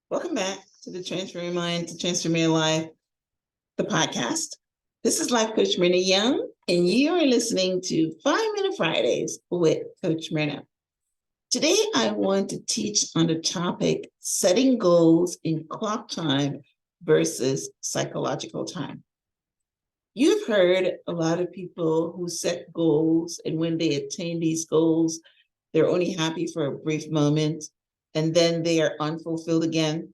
Welcome back to the Transforming Mind to Transforming Your Life, the podcast. This is Life Coach Myrna Young, and you are listening to 5-Minute Fridays with Coach Myrna. Today, I want to teach on the topic setting goals in clock time versus psychological time. You've heard a lot of people who set goals, and when they attain these goals, they're only happy for a brief moment, and then they are unfulfilled again.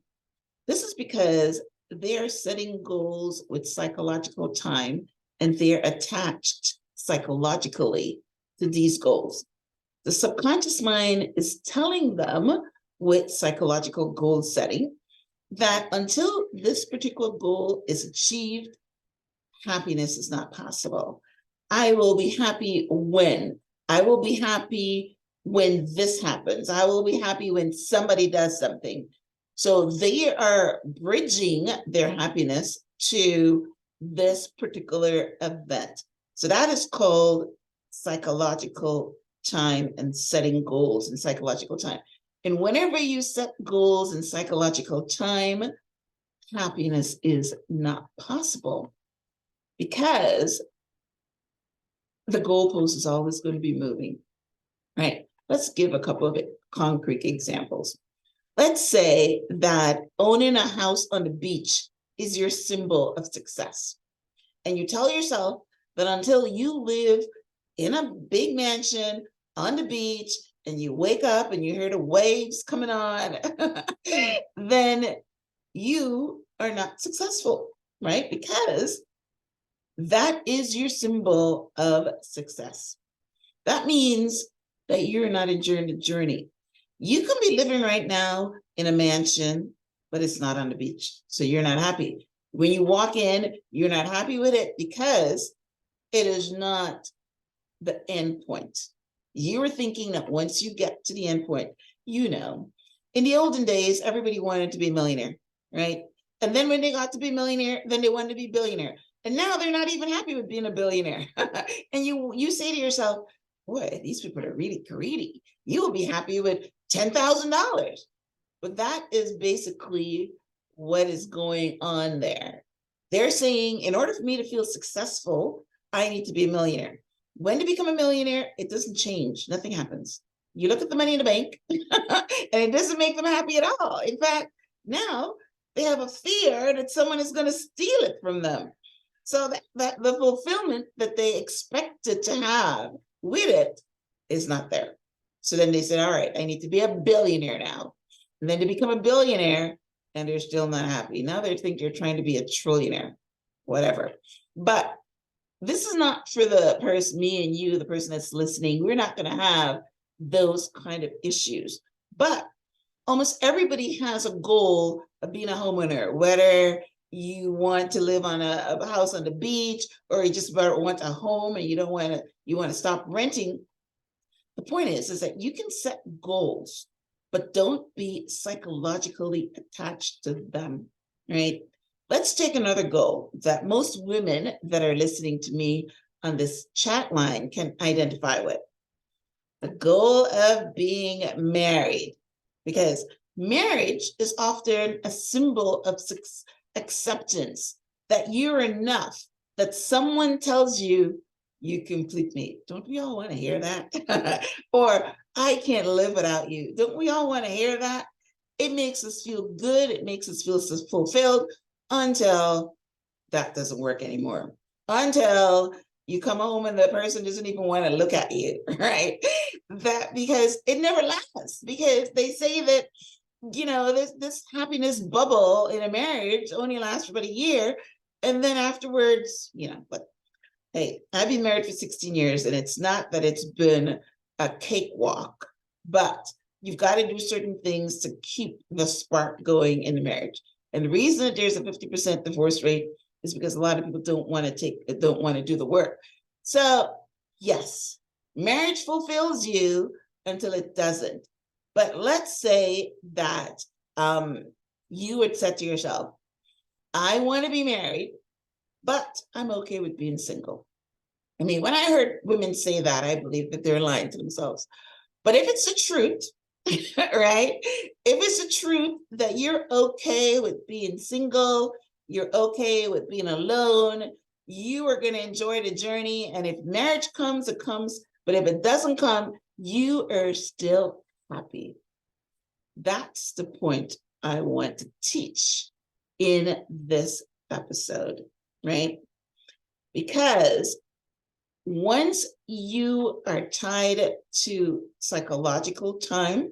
This is because they're setting goals with psychological time, and they're attached psychologically to these goals. The subconscious mind is telling them with psychological goal setting that until this particular goal is achieved, happiness is not possible. I will be happy when. I will be happy when this happens. I will be happy when somebody does something. So they are bridging their happiness to this particular event. So that is called psychological time and setting goals in psychological time. And whenever you set goals in psychological time, happiness is not possible because the goalpost is always going to be moving, right? Let's give a couple of concrete examples. Let's say that owning a house on the beach is your symbol of success. And you tell yourself that until you live in a big mansion on the beach and you wake up and you hear the waves coming on, then you are not successful, right? Because that is your symbol of success. That means that you're not enjoying the journey. You can be living right now in a mansion, but it's not on the beach. So you're not happy. When you walk in, you're not happy with it because it is not the end point. You were thinking that once you get to the end point, in the olden days, everybody wanted to be a millionaire, right? And then when they got to be a millionaire, then they wanted to be a billionaire. And now they're not even happy with being a billionaire. And you say to yourself, boy, these people are really greedy. You will be happy with $10,000. But that is basically what is going on there. They're saying, in order for me to feel successful, I need to be a millionaire. When to become a millionaire, it doesn't change. Nothing happens. You look at the money in the bank, and it doesn't make them happy at all. In fact, now they have a fear that someone is going to steal it from them. So that the fulfillment that they expected to have with it is not there. So then they said, all right, I need to be a billionaire now. And then to become a billionaire, and they're still not happy. Now they think they're trying to be a trillionaire, whatever. But this is not for the person, me and you, the person that's listening. We're not going to have those kind of issues. But almost everybody has a goal of being a homeowner, whether you want to live on a house on the beach, or you just want a home and you want to stop renting. The point is that you can set goals, but don't be psychologically attached to them, right? Let's take another goal that most women that are listening to me on this chat line can identify with. The goal of being married, because marriage is often a symbol of acceptance, that you're enough, that someone tells you, you complete me. Don't we all want to hear that? Or I can't live without you. Don't we all want to hear that? It makes us feel good. It makes us feel fulfilled until that doesn't work anymore. Until you come home and the person doesn't even want to look at you, right? That because it never lasts, because they say that, this happiness bubble in a marriage only lasts for about a year. And then afterwards, but hey, I've been married for 16 years, and it's not that it's been a cakewalk, but you've got to do certain things to keep the spark going in the marriage. And the reason that there's a 50% divorce rate is because a lot of people don't want to do the work. So yes, marriage fulfills you until it doesn't. But let's say that you would say to yourself, I want to be married, but I'm okay with being single. I mean, when I heard women say that, I believe that they're lying to themselves. But if it's the truth, right? If it's the truth that you're okay with being single, you're okay with being alone, you are going to enjoy the journey. And if marriage comes, it comes. But if it doesn't come, you are still happy. That's the point I want to teach in this episode, right? Because once you are tied to psychological time,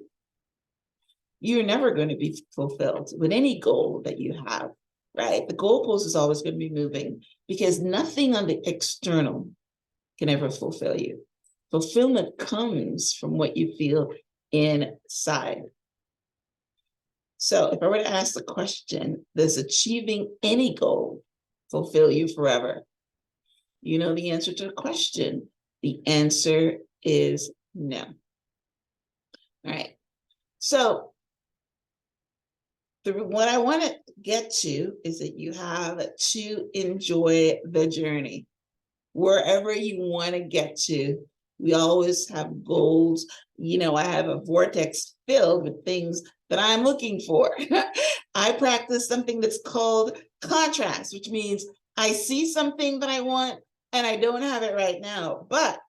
you're never going to be fulfilled with any goal that you have, right? The goalpost is always going to be moving because nothing on the external can ever fulfill you. Fulfillment comes from what you feel inside. So if I were to ask the question, does achieving any goal fulfill you forever? You know the answer to the question. The answer is no. All right. So what I want to get to is that you have to enjoy the journey. Wherever you want to get to, we always have goals. You know, I have a vortex filled with things that I'm looking for. I practice something that's called contrast, which means I see something that I want and I don't have it right now. But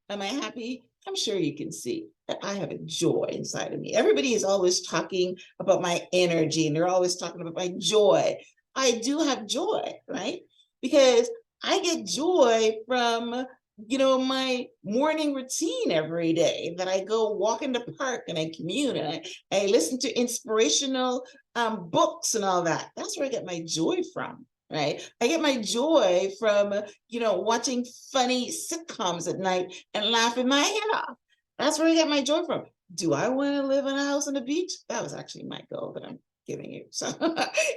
am I happy? I'm sure you can see that I have a joy inside of me. Everybody is always talking about my energy and they're always talking about my joy. I do have joy, right? Because I get joy from, you know, my morning routine every day that I go walk in the park and I commune and I listen to inspirational books and all that. That's where I get my joy from, right? I get my joy from, you know, watching funny sitcoms at night and laughing my head off. That's where I get my joy from. Do I want to live in a house on the beach? That was actually my goal that I'm giving you. So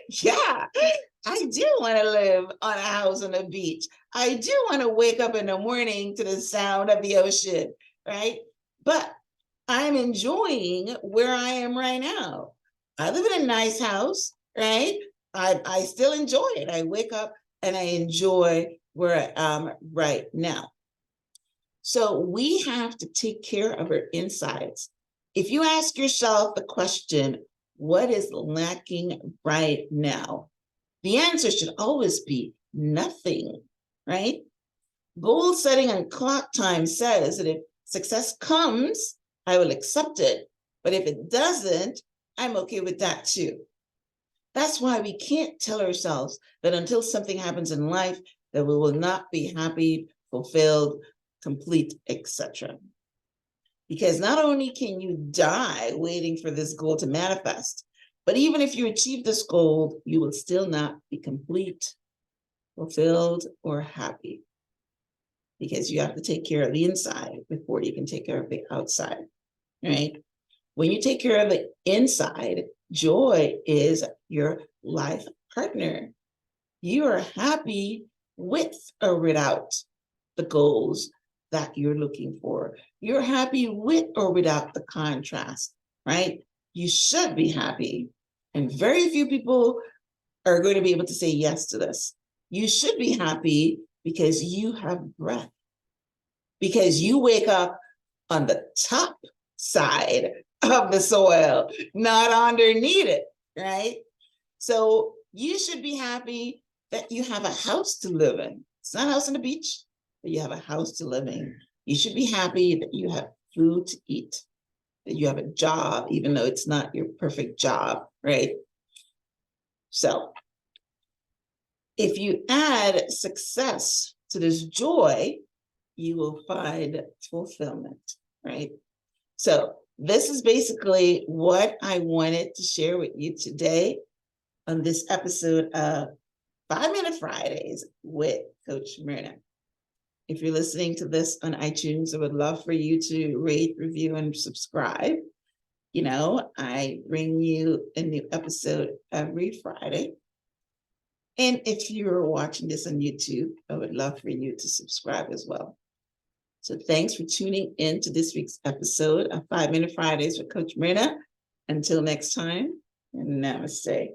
yeah, I do want to live on a house on the beach. I do want to wake up in the morning to the sound of the ocean, right? But I'm enjoying where I am right now. I live in a nice house, right? I still enjoy it. I wake up and I enjoy where I am right now. So we have to take care of our insides. If you ask yourself the question, what is lacking right now? The answer should always be nothing, right? Goal setting and clock time says that if success comes, I will accept it. But if it doesn't, I'm okay with that too. That's why we can't tell ourselves that until something happens in life that we will not be happy, fulfilled, complete, etc. Because not only can you die waiting for this goal to manifest, but even if you achieve this goal, you will still not be complete, fulfilled, or happy. Because you have to take care of the inside before you can take care of the outside, right? When you take care of the inside, joy is your life partner. You are happy with or without the goals that you're looking for. You're happy with or without the contrast, right? You should be happy. And very few people are going to be able to say yes to this. You should be happy because you have breath, because you wake up on the top side of the soil, not underneath it, right? So you should be happy that you have a house to live in. It's not a house on the beach, but you have a house to live in. You should be happy that you have food to eat, that you have a job, even though it's not your perfect job, right? So if you add success to this joy, you will find fulfillment, right? So this is basically what I wanted to share with you today on this episode of 5-Minute Fridays with Coach Myrna. If you're listening to this on iTunes, I would love for you to rate, review, and subscribe. You know, I bring you a new episode every Friday. And if you're watching this on YouTube, I would love for you to subscribe as well. So thanks for tuning in to this week's episode of 5-Minute Fridays with Coach Myrna. Until next time, namaste.